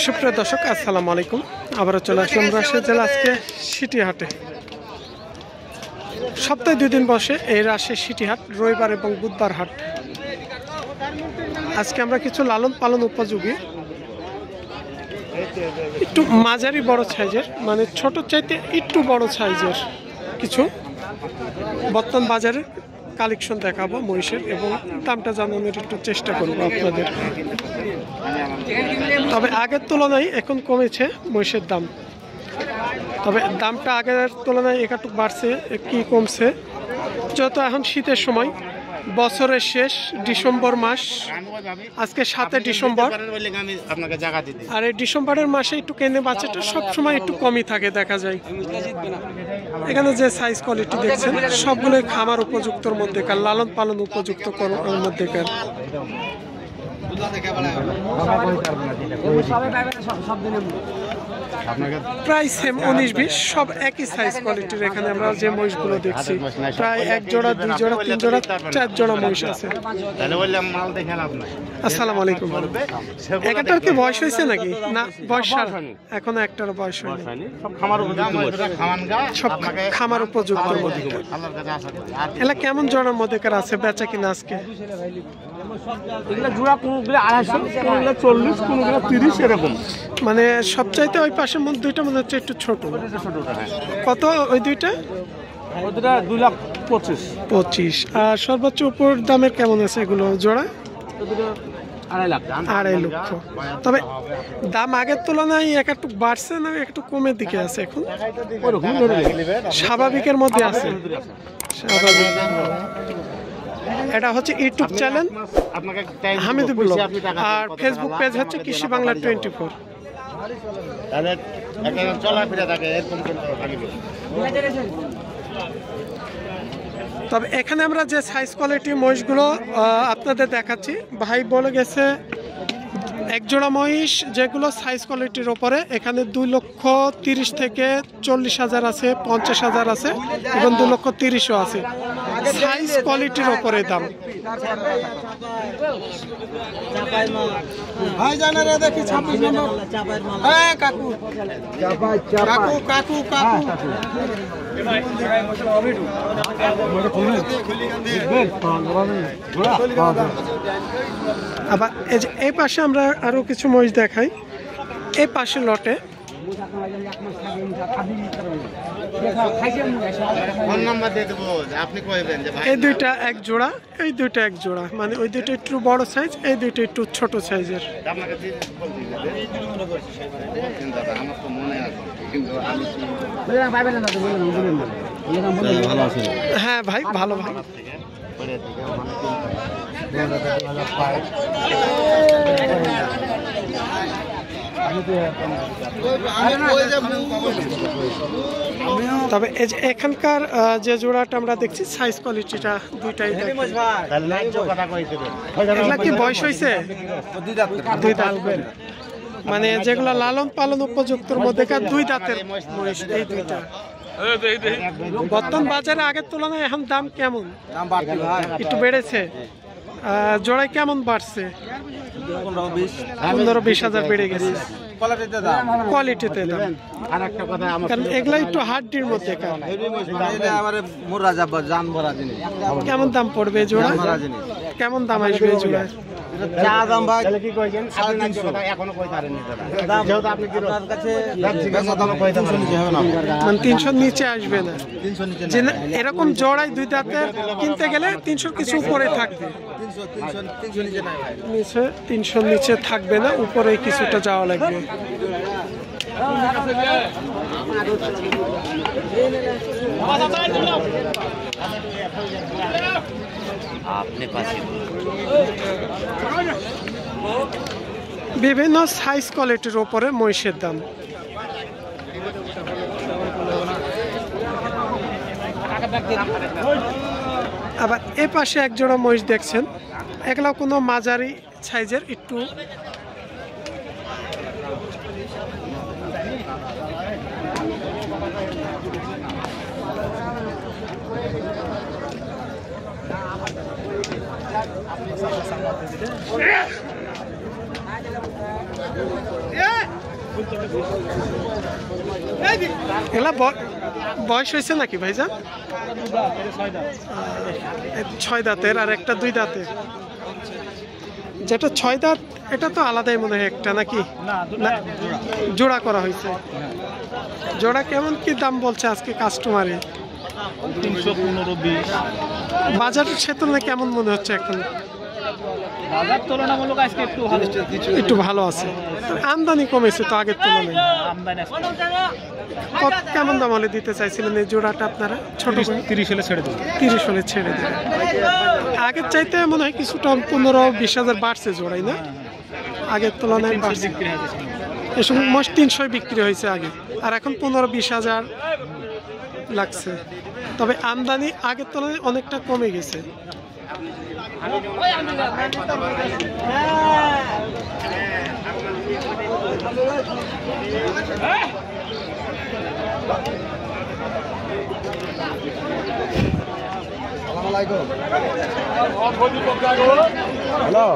সুপ্রিয় দর্শক, আসসালামু আলাইকুম। আবারও চলে আসলাম রাজশাহী জেলা আজকে সিটি হাটে। সপ্তাহে 2 দিন বসে এই রাজশাহী সিটি হাট, রবিবার এবং বুধবার হাট। আজকে আমরা কিছু লালন পালন উপযোগী একটু মাঝারি বড় সাইজের, মানে ছোট চাইতে একটু বড় সাইজের কিছু বর্তমান বাজারের কালেকশন দেখাবো মহিষের, এবং দামটা জানানোর একটু চেষ্টা করবো আপনাদের। তবে আগের তুলনায় এখন কমেছে মহিষের দাম, তবে দামটা আগের তুলনায় একটু বাড়ছে কি কমছে, যত এখন শীতের সময়, বছরের শেষ ডিসেম্বর মাস, আজকে 7 ডিসেম্বর, আর এই ডিসেম্বরের মাসে একটু কেনে বাচ্চাটা সবসময় একটু কমই থাকে দেখা যায়। এখানে যে সাইজ কোয়ালিটি দেখছেন সবগুলোই খামার উপযুক্তর মধ্যেকার, লালন পালন উপযুক্ত মধ্যেকার। প্রায় সেম 19-20 সব একই সাইজ কোয়ালিটির। এখানে আমরা যে মহিষগুলো দেখছি প্রায় 1 জোড়া 2 জোড়া 3 জোড়া 4 জোড়া মহিষ আছে। আসসালামু আলাইকুম। একটার কি বয়স হয়েছে নাকি? না, বয়স এখন একটার বয়স হয়নি। সব খামার উপযুক্ত। এলা কেমন জোড়ার মধ্যেকার আছে বেচা কিনা আজকে? মানে সবচাইতে ওই পাশের মধ্যে দুইটা মনে হচ্ছে একটু ছোট। কত ওই দুইটা? 2,25,000। আর সর্বোচ্চ উপর দামের কেমন আছে এগুলো জোড়া? 2.5 লক্ষ। তবে দাম আগের তুলনায় একটু বাড়ছে না একটু কমের দিকে আছে এখন? স্বাভাবিকের মধ্যে আছে। স্বাভাবিক। এটা হচ্ছে ইউটিউব চ্যানেল হামিদুল ব্লগ, আর ফেসবুক পেজ হচ্ছে কৃষি বাংলা 24। তবে এখানে আমরা যে সাইজ কোয়ালিটি মহিষগুলো আপনাদের দেখাচ্ছি, ভাই বলে গেছে 1 জোড়া মহিষ যেগুলো সাইজ কোয়ালিটির ওপরে, এখানে 2,30,000 থেকে 40,000 আছে, 50,000 আছে, এবং 2,30,000 আছে। সাইজ কোয়ালিটির ওপরে দাম। ভাই জানারা দেখি 26 নম্বর। হ্যাঁ কাকু কাকু কাকু কাকু আবার এই পাশে আমরা আরো কিছু মহিষ দেখাই। এই পাশে লটে এই দুইটা 1 জোড়া, এই দুইটা 1 জোড়া, মানে ওই দুইটা একটু বড় সাইজ, এই দুইটা একটু ছোট সাইজের। হ্যাঁ ভাই, ভালো ভাই। তবে এই যে এখানকার যে জোড়াটা আমরা দেখছি সাইজ কোয়ালিটিটা দুইটাই। এগুলা কি বয়স হয়েছে? 2 দাঁত। মানে যেগুলো লালন পালন উপযুক্তর মধ্যেকার 2 দাঁতের মহিষ এই দুইটা। বর্তমান বাজারে আগের তুলনায় এখন দাম কেমন? একটু বেড়েছে। জোড়ায় কেমন বাড়ছে? 15-20,000 বেড়ে গেছে কোয়ালিটিতে দাম। কারণ এগুলা একটু হাড্ডির মধ্যে। কেমন দাম পড়বে জোড়া? কেমন দাম আসবে জোড়া? 300 নিচে আসবে না। এরকম জোড়ায় 2 দাঁতের কিনতে গেলে 300 কিছু উপরে থাকবে। 300 নিচে থাকবে না, উপরে কিছুটা যাওয়া লাগবে। বিভিন্ন সাইজ কোয়ালিটির উপরে মহিষের দাম। আবার এ পাশে 1 জোড়া মহিষ দেখছেন, এগুলো কোনো মাঝারি সাইজের, একটু এগুলা বয়স হয়েছে নাকি ভাইজান? 6 দাঁতের আর একটা 2 দাঁতের। যেটা 6 দাঁত এটা তো আলাদাই মনে হয় একটা নাকি? না, জোড়া করা হয়েছে। জোড়া কেমন কি দাম বলছে আজকে কাস্টমারে? 315-20। বাজারের সে তুলনায় কেমন মনে হচ্ছে এখন? বাজার তুলনামূলক আজকে একটু ভালো আছে। আমদানি কমেছে তো আগের তুলনায়। আমদানি কেমন দাম হলে দিতে চাইছিলেন এই জোড়াটা আপনারা? ছোট 30 হলে ছেড়ে দেবো। 30 হলে ছেড়ে দেবেন। আগের চাইতে মনে হয় কিছুটা 15-20 হাজার বাড়ছে জোড়াই না? আগের তুলনায় বাড়ছে। এসব মাস 300 বিক্রি হয়েছে আগে, আর এখন 15-20 হাজার লাগছে। তবে আমদানি আগের তুলনায় অনেকটা কমে গেছে। হ্যালো